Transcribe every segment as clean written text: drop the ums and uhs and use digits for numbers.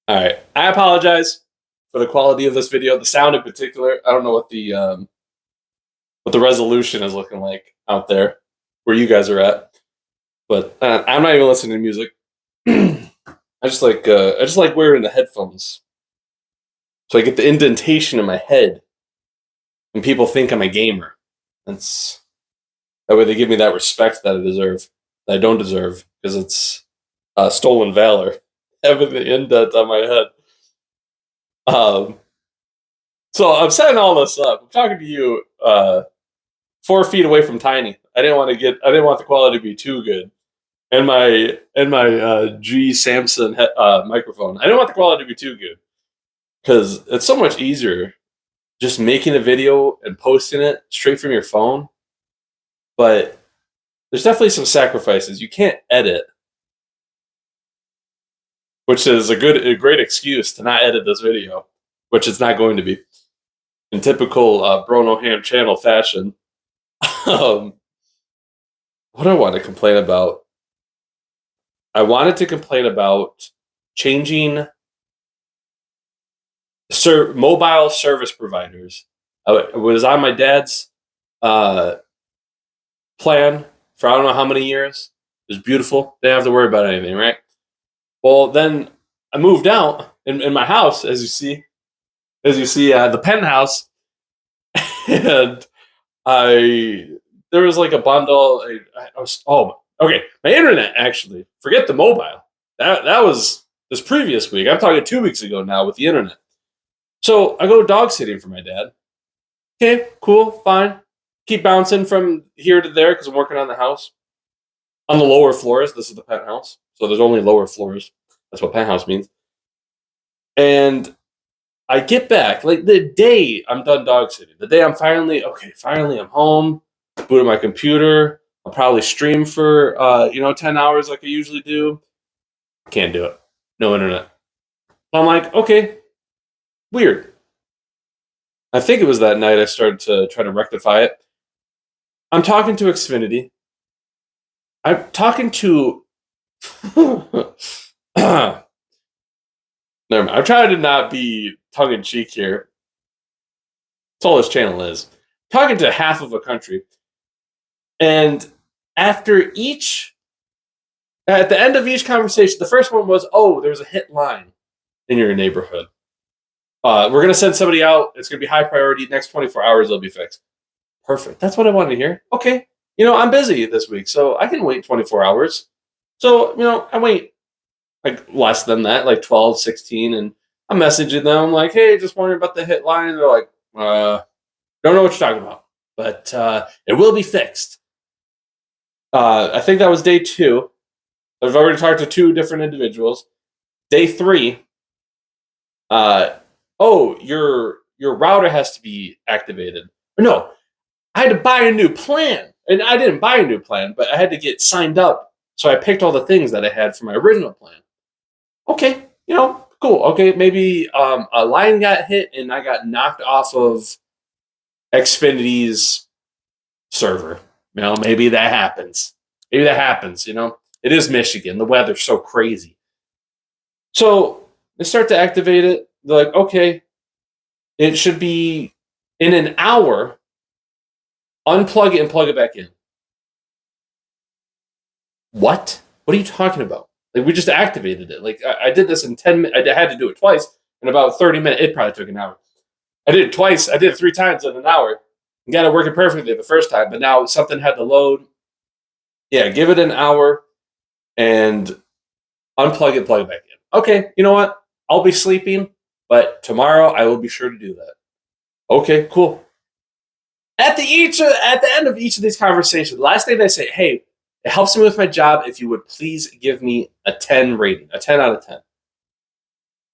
All right. I apologize for the quality of this video, the sound in particular. I don't know what the resolution is looking like out there where you guys are at, but I'm not even listening to music. I just like wearing the headphones, so I get the indentation in my head, and people think I'm a gamer. That's that way they give me that respect that I deserve, that I don't deserve, because it's stolen valor having the indent on my head. Um, so I'm setting all this up. I'm talking to you 4 feet away from Tiny. I didn't want the quality to be too good. And my G Samson microphone. I didn't want the quality to be too good because it's so much easier just making a video and posting it straight from your phone. But there's definitely some sacrifices. You can't edit, which is a great excuse to not edit this video, which it's not going to be in typical Brono Ham channel fashion. What do I want to complain about? I wanted to complain about changing mobile service providers. I was on my dad's plan for I don't know how many years. It was beautiful. Didn't have to worry about anything, right? Well, then I moved out in my house, as you see, the penthouse, and there was like a bundle. Okay, my internet actually. Forget the mobile. That was this previous week. I'm talking 2 weeks ago now with the internet. So I go dog sitting for my dad. Okay, cool, fine. Keep bouncing from here to there because I'm working on the house. On the lower floors, this is the penthouse. So there's only lower floors. That's what penthouse means. And I get back, like the day I'm done dog sitting, the day I'm finally I'm home, boot up my computer. I'll probably stream for 10 hours like I usually do. Can't do it. No internet. I'm like, okay, weird. I think it was that night I started to try to rectify it. I'm talking to Xfinity. I'm talking to never mind. I'm trying to not be tongue in cheek here. That's all this channel is. Talking to half of a country. And at the end of each conversation, the first one was, there's a hit line in your neighborhood. We're going to send somebody out. It's going to be high priority. Next 24 hours, it'll be fixed. Perfect. That's what I wanted to hear. Okay. I'm busy this week, so I can wait 24 hours. So, I wait like less than that, like 12, 16, and I'm messaging them like, hey, just wondering about the hit line. They're like, don't know what you're talking about, but it will be fixed. I think that was day 2. I've already talked to 2 different individuals. Day 3, your router has to be activated. No, I had to buy a new plan. And I didn't buy a new plan, but I had to get signed up. So I picked all the things that I had for my original plan. Okay, cool. Okay, maybe a line got hit and I got knocked off of Xfinity's server. Maybe that happens. It is Michigan. The weather's so crazy. So they start to activate it. They're like, okay, it should be in an hour. Unplug it and plug it back in. What? What are you talking about? Like, we just activated it. Like, I did this in 10 minutes. I had to do it twice in about 30 minutes. It probably took an hour. I did it twice. I did it 3 times in an hour. And got it working perfectly the first time, but now something had to load. Yeah, give it an hour and unplug it, plug it back in. Okay, you know what? I'll be sleeping, but tomorrow I will be sure to do that. Okay, cool. At the end of each of these conversations, the last thing they say, hey, it helps me with my job if you would please give me a 10 rating, a 10 out of 10.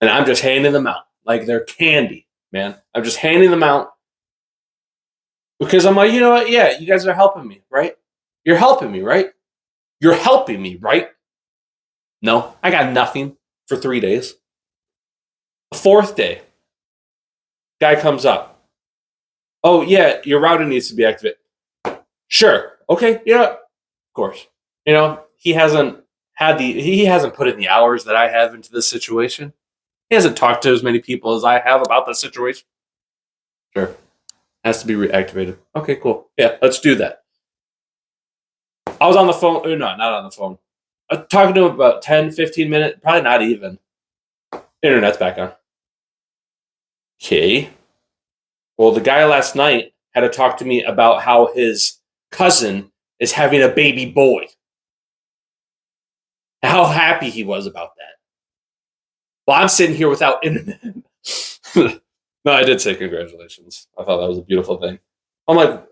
And I'm just handing them out like they're candy, man. I'm just handing them out because I'm like, you know what? Yeah, you guys are helping me, right? You're helping me, right? You're helping me, right? No, I got nothing for 3 days. The 4th day, guy comes up. Oh, yeah, your router needs to be activated. Sure. Okay, of course. He hasn't put in the hours that I have into this situation. He hasn't talked to as many people as I have about this situation. Sure. Has to be reactivated. Okay, cool. Yeah, let's do that. I was on the phone. No, not on the phone. I was talking to him about 10, 15 minutes. Probably not even. Internet's back on. Okay. Well, the guy last night had to talk to me about how his cousin is having a baby boy. How happy he was about that. Well, I'm sitting here without internet. No, I did say congratulations. I thought that was a beautiful thing. I'm like,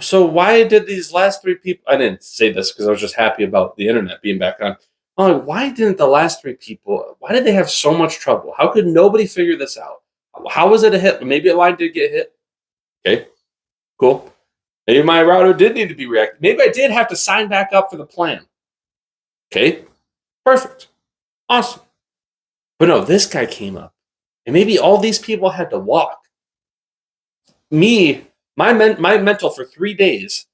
so why did these last three people? I didn't say this because I was just happy about the internet being back on. I'm like, why didn't the last three people? Why did they have so much trouble? How could nobody figure this out? How was it a hit? Maybe a line did get hit. Okay, cool. Maybe my router did need to be reactivated. Maybe I did have to sign back up for the plan. Okay, perfect, awesome. But no, this guy came up, and maybe all these people had to walk. My mental for 3 days,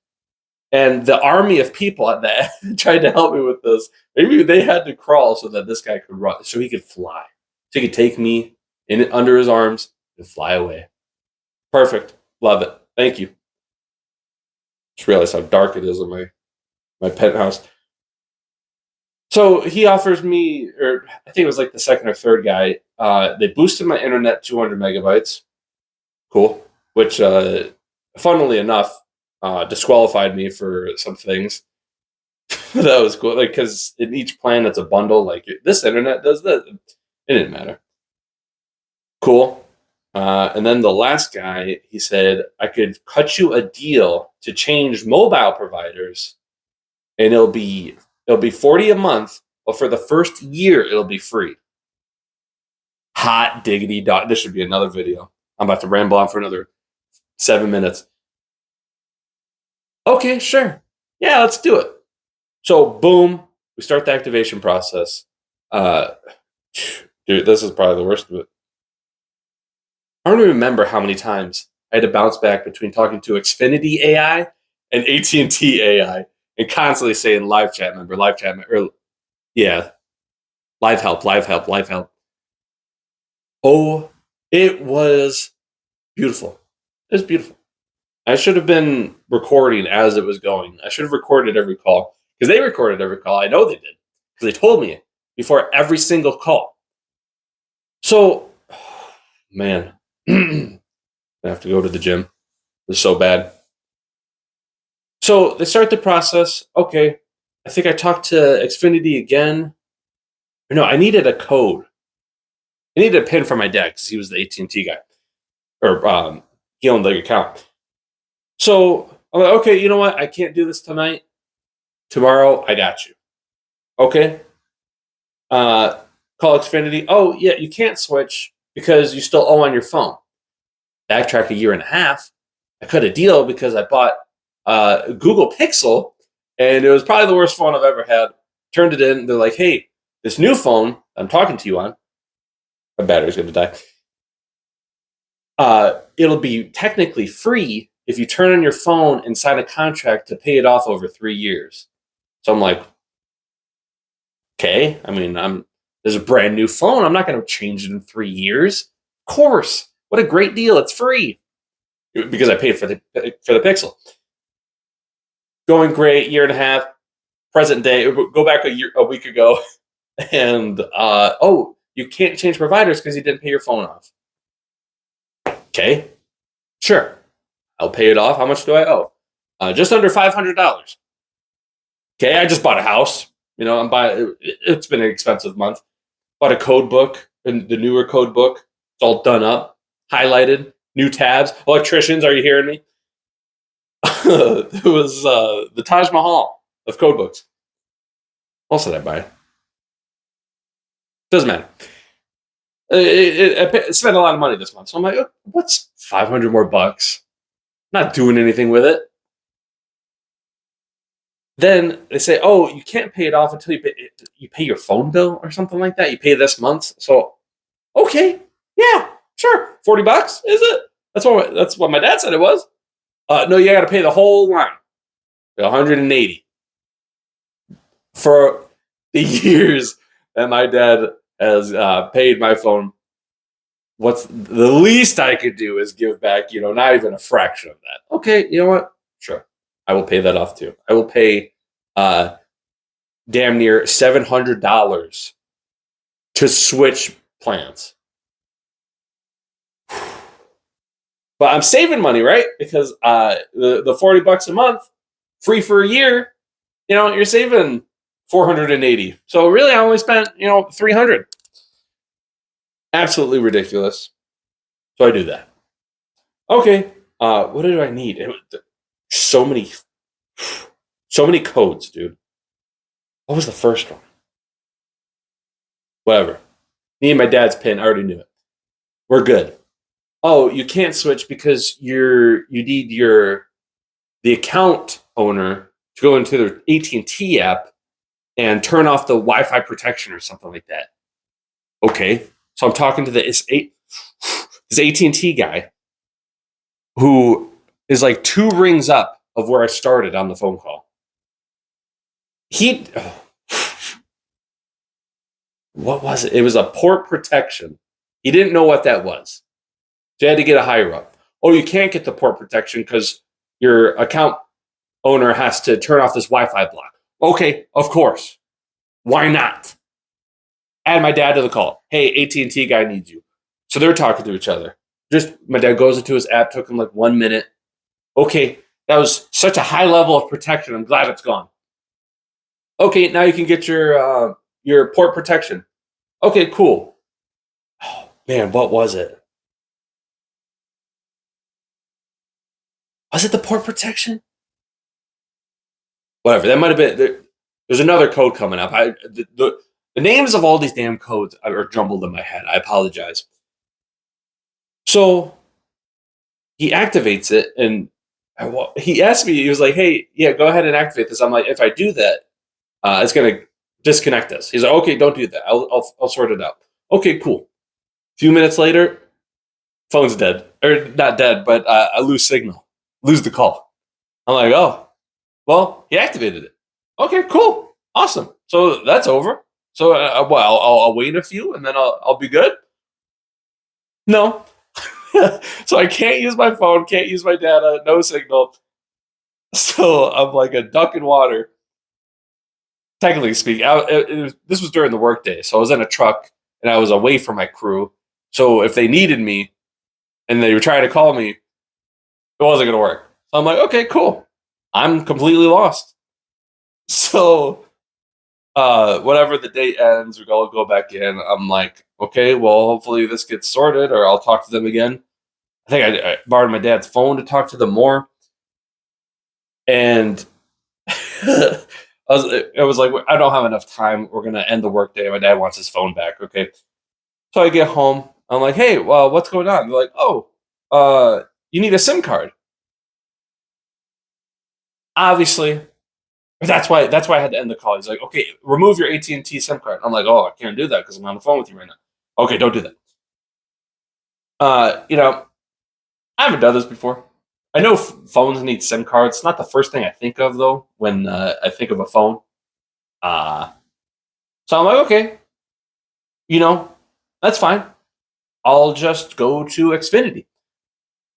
and the army of people that tried to help me with this. Maybe they had to crawl so that this guy could run, so he could fly, so he could take me in under his arms and fly away. Perfect, love it. Thank you. Just realized how dark it is in my penthouse. So he offers me, or I think it was like the second or third guy. They boosted my internet 200 megabytes. Cool. Which, funnily enough, disqualified me for some things. That was cool. Like, because in each plan, it's a bundle. Like, this internet does that. It didn't matter. Cool. And then the last guy, he said, I could cut you a deal to change mobile providers, and it'll be $40 a month, but for the first year, it'll be free. Hot diggity dog. This should be another video. I'm about to ramble on for another 7 minutes. Okay, sure. Yeah, let's do it. So, boom, we start the activation process. Dude, this is probably the worst of it. I don't even remember how many times I had to bounce back between talking to Xfinity AI and at&t AI and constantly saying live chat member, yeah, live help. Oh, it was beautiful. It was beautiful. I should have been recording as it was going. I should have recorded every call because they recorded every call. I know they did because they told me before every single call. So, man, I have to go to the gym. It's so bad. So they start the process. Okay, I think I talked to Xfinity again. No, I needed a code. I needed a pin for my dad because he was the at&t guy, or he owned the account. So I'm like, okay, you know what? I can't do this tonight. Tomorrow, I got you. Okay. Call Xfinity. Oh, yeah, you can't switch because you still owe on your phone. Backtrack a year and a half. I cut a deal because I bought Google Pixel, and it was probably the worst phone I've ever had. Turned it in. They're like, hey, this new phone I'm talking to you on, my battery's going to die. It'll be technically free if you turn on your phone and sign a contract to pay it off over 3 years. So I'm like, okay. I mean, there's a brand new phone. I'm not going to change it in 3 years. Of course. What a great deal. It's free. Because I paid for the Pixel. Going great, year and a half. Present day, go back a week ago. And, you can't change providers because you didn't pay your phone off. Okay. Sure. I'll pay it off. How much do I owe? Just under $500. Okay, I just bought a house. I'm buying. It's been an expensive month. Bought a code book, and the newer code book. It's all done up, highlighted, new tabs. Electricians, are you hearing me? It was the Taj Mahal of code books. What else did I buy? Doesn't matter. I spent a lot of money this month, so I'm like, what's 500 more bucks? Not doing anything with it. Then they say, oh, you can't pay it off until you pay your phone bill or something like that. You pay this month. So, okay, yeah, sure. $40, is it? That's what my dad said it was. No, you got to pay the whole line. $180 for the years that my dad has paid my phone. what's the least I could do is give back, not even a fraction of that. Okay, you know what? Sure. I will pay that off too. I will pay damn near $700 to switch plans. But I'm saving money, right? Because the $40 a month, free for a year, you're saving 480. So really, I only spent 300. Absolutely ridiculous. So I do that. Okay. What do I need? So many codes, dude. What was the first one? Whatever. Me and my dad's PIN. I already knew it. We're good. Oh, you can't switch because you need the account owner to go into the at&t app and turn off the Wi-Fi protection or something like that. Okay. So I'm talking to this at&t guy who is like 2 rings up of where I started on the phone call. What was it? It was a port protection. He didn't know what that was. So you had to get a higher up. Oh, you can't get the port protection because your account owner has to turn off this Wi-Fi block. Okay, of course. Why not? Add my dad to the call. Hey, at&t guy needs you. So they're talking to each other. My dad goes into his app, took him like 1 minute. Okay, that was such a high level of protection. I'm glad it's gone. Okay, now you can get your port protection. Okay, cool. Oh, man, what was it? Was it the port protection? Whatever. That might have been. There's another code coming up. The names of all these damn codes are jumbled in my head. I apologize. So he activates it, and he asked me. He was like, "Hey, yeah, go ahead and activate this." I'm like, "If I do that, it's gonna disconnect us." He's like, "Okay, don't do that. I'll sort it out." Okay, cool. A few minutes later, phone's dead, or not dead, but I lose signal, lose the call. I'm like, "Oh, well, he activated it." Okay, cool, awesome. So that's over. So I'll wait a few, and then I'll be good. No. So I can't use my phone, can't use my data, no signal. So I'm like a duck in water. Technically speaking, this was during the workday, so I was in a truck and I was away from my crew. So if they needed me and they were trying to call me, it wasn't going to work. So I'm like, okay, cool. I'm completely lost. So whenever the date ends, we'll go back in. I'm like, okay, well, hopefully this gets sorted, or I'll talk to them again. I think I borrowed my dad's phone to talk to them more. And I was like, I don't have enough time. We're going to end the workday. My dad wants his phone back. Okay. So I get home. I'm like, hey, well, what's going on? They're like, oh, you need a SIM card. Obviously, that's why I had to end the call. He's like, okay, remove your at&t SIM card. I'm like, oh, I can't do that because I'm on the phone with you right now. Okay, don't do that. I haven't done this before. I know phones need SIM cards. It's not the first thing I think of, though, when I think of a phone. So I'm like, okay, that's fine. I'll just go to Xfinity.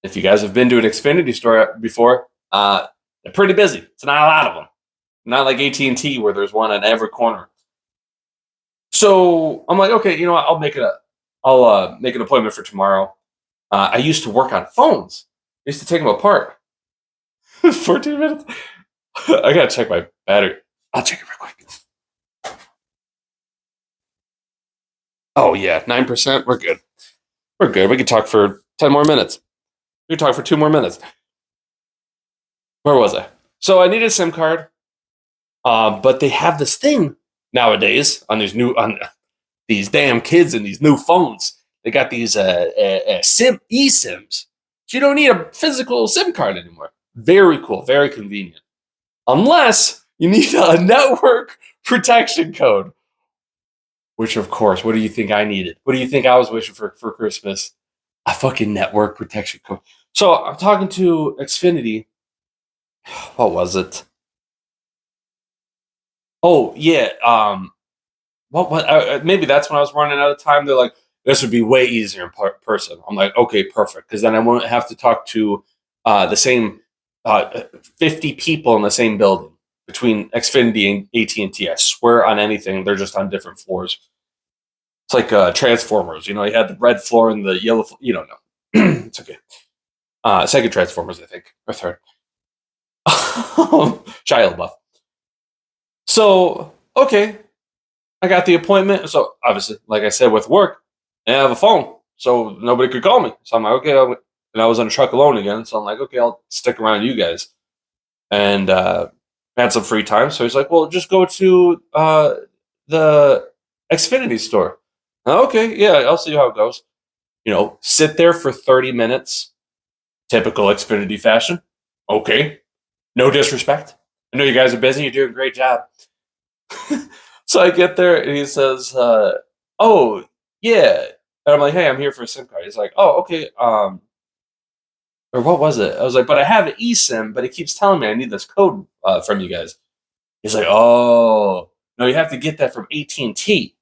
If you guys have been to an Xfinity store before, they're pretty busy. It's not a lot of them. Not like at&t where there's one at every corner. So I'm like, okay, you know what? I'll make an appointment for tomorrow. I used to work on phones. I used to take them apart. 14 minutes. I gotta check my battery. I'll check it real quick. Oh yeah, 9%. We're good. We're good. We can talk for 10 more minutes. We can talk for 2 more minutes. Where was I? So I needed a SIM card, but they have this thing nowadays on these damn kids and these new phones. They got these eSIMs. So you don't need a physical SIM card anymore. Very cool, very convenient. Unless you need a network protection code. Which, of course, what do you think I needed? What do you think I was wishing for Christmas? A fucking network protection code. So I'm talking to Xfinity. What was it? Oh, yeah. Maybe that's when I was running out of time. They're this would be way easier in person. I'm like, okay, perfect, because then I won't have to talk to the same 50 people in the same building between Xfinity and at&t. I swear on anything, they're just on different floors. It's like Transformers. You had the red floor and the yellow floor. You don't know. It's okay. Second Transformers, I think, or third. Shia LaBeouf. So, okay, I got the appointment. So, obviously, like I said, with work, I have a phone, so nobody could call me. So I'm like, okay. And I was on a truck alone again. So I'm like, okay, I'll stick around you guys. And had some free time. So he's like, well, just go to the Xfinity store. Okay, yeah, I'll see how it goes. Sit there for 30 minutes. Typical Xfinity fashion. Okay. No disrespect. I know you guys are busy. You're doing a great job. So I get there and he says, oh, yeah. And I'm like, hey, I'm here for a SIM card. He's like, oh, okay. Or what was it? I was like, but I have an eSIM, but it keeps telling me I need this code from you guys. He's like, oh, no, you have to get that from at&t.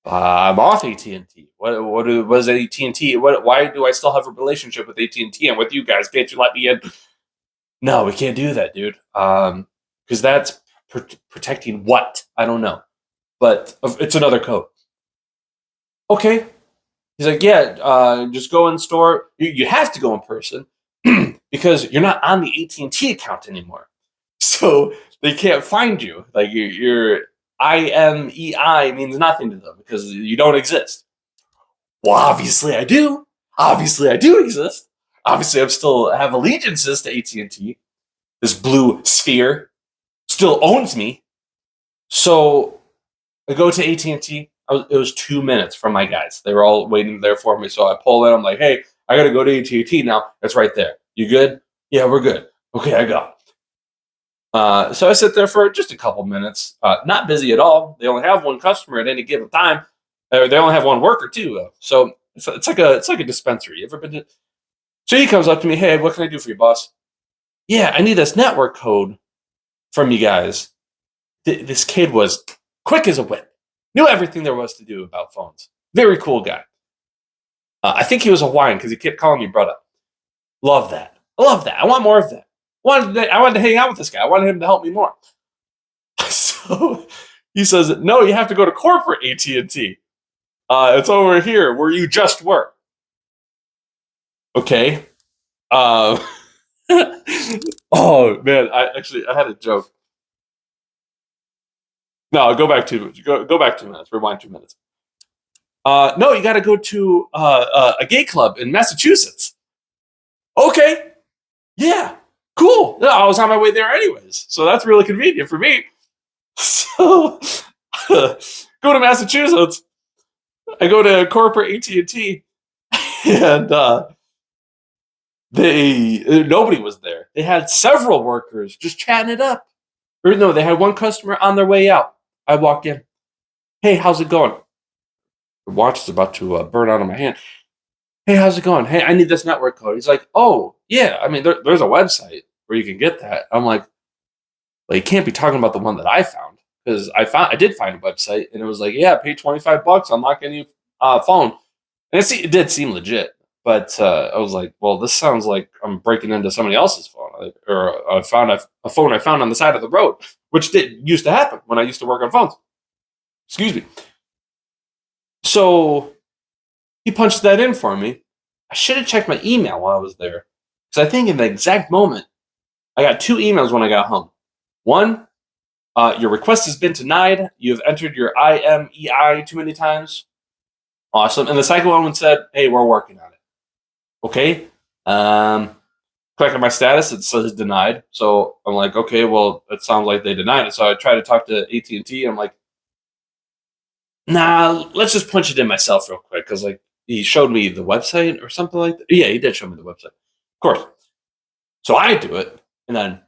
I'm off at&t. What is at&t? Why do I still have a relationship with at&t? I'm with you guys. Can't you let me in? No, we can't do that, dude. Because that's protecting what? I don't know. But it's another code. Okay. He's like, yeah, just go in store. You have to go in person because you're not on the at&t account anymore. So they can't find you. Like your IMEI means nothing to them because you don't exist. Well, obviously I do. Obviously I do exist. Obviously I still have allegiances to at&t. This blue sphere still owns me. So I go to at&t. It was 2 minutes from my guys. They were all waiting there for me. So I pull in. I'm like, hey, I got to go to at&t now. It's right there. You good? Yeah, we're good. Okay, I go. So I sit there for just a couple minutes. Not busy at all. They only have one customer at any given time. They only have one worker too, though. So it's like a dispensary. You ever been to? So he comes up to me, hey, what can I do for you, boss? Yeah, I need this network code from you guys. This kid was quick as a whip. Knew everything there was to do about phones. Very cool guy. I think he was Hawaiian because he kept calling me brother. Love that. I love that. I want more of that. I wanted to hang out with this guy. I wanted him to help me more. So he says, no, you have to go to corporate at&t. It's over here where you just work. Okay. Oh, man. I had a joke. No, go back 2 minutes. Go back 2 minutes. Rewind 2 minutes. No, you got to go to a gay club in Massachusetts. Okay. Yeah. Cool. No, I was on my way there anyways. So that's really convenient for me. So go to Massachusetts. I go to corporate at&t and nobody was there. They had several workers just chatting it up. Or no, they had one customer on their way out. I walk in. Hey, how's it going? The watch is about to burn out of my hand. Hey, how's it going? Hey, I need this network code. He's like, oh, yeah. I mean, there's a website where you can get that. I'm like, well, you can't be talking about the one that I found because I did find a website and it was like, yeah, pay $25, unlock any phone. And it did seem legit, but I was like, well, this sounds like I'm breaking into somebody else's phone, or I found a phone I found on the side of the road, which did used to happen when I used to work on phones. Excuse me. So he punched that in for me. I should have checked my email while I was there because I think in the exact moment, I got 2 emails when I got home. One, your request has been denied. You have entered your IMEI too many times. Awesome. And the second one said, hey, we're working on it. Okay. Click on my status. It says denied. So I'm like, okay, well, it sounds like they denied it. So I try to talk to at&t. I'm like, nah, let's just punch it in myself real quick. Because he showed me the website or something like that. Yeah, he did show me the website. Of course. So I do it. And then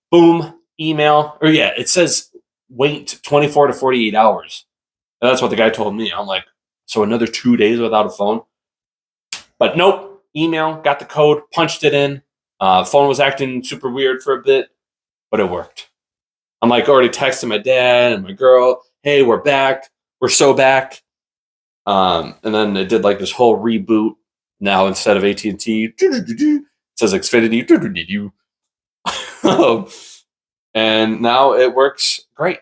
boom, email. Or yeah, it says wait 24 to 48 hours. And that's what the guy told me. I'm like, so another 2 days without a phone? But nope, email, got the code, punched it in. Phone was acting super weird for a bit, but it worked. I'm like already texting my dad and my girl, hey, we're back. We're so back. And then it did like this whole reboot. Now instead of AT&T, it says Xfinity. And now it works great.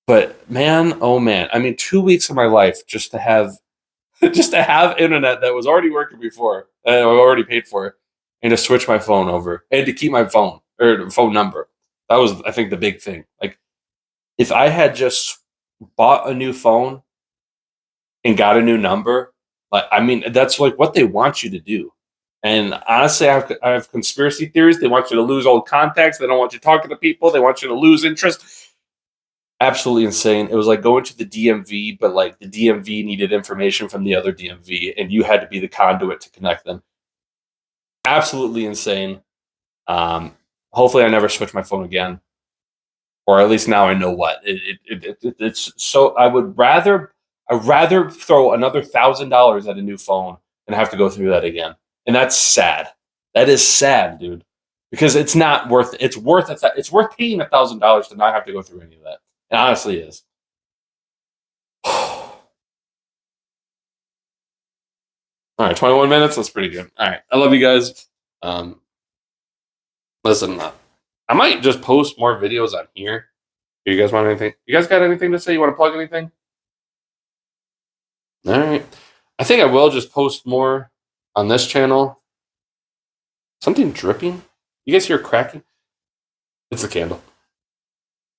But man, oh man, I mean, 2 weeks of my life just to have internet that was already working before, and I already paid for it, and to switch my phone over and to keep my phone or phone number. That was, I think, the big thing. Like, if I had just bought a new phone and got a new number, like, I mean, that's like what they want you to do. And honestly, I have conspiracy theories. They want you to lose old contacts. They don't want you talking to people. They want you to lose interest. Absolutely insane. It was like going to the DMV, but like the DMV needed information from the other DMV, and you had to be the conduit to connect them. Absolutely insane. Hopefully, I never switch my phone again, or at least now I know what. It's so. I'd rather throw another $1,000 at a new phone than have to go through that again, and that's sad. That is sad, dude, because it's not worth. It's worth it's worth paying $1,000 to not have to go through any of that. It honestly is. All right, 21 minutes. That's pretty good. All right, I love you guys. Um, Listen, I might just post more videos on here. Do you guys want anything? You guys got anything to say? You want to plug anything? All right. I think I will just post more on this channel. Something dripping? You guys hear cracking? It's a candle.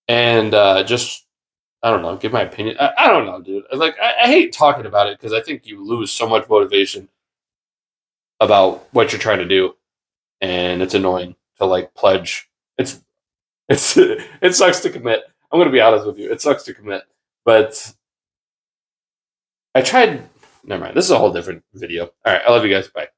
And just, I don't know, give my opinion. I don't know, dude. Like, I hate talking about it because I think you lose so much motivation about what you're trying to do. And it's annoying to like pledge. It sucks to commit. I'm gonna be honest with you. It sucks to commit, but I tried. Never mind. This is a whole different video. All right. I love you guys. Bye.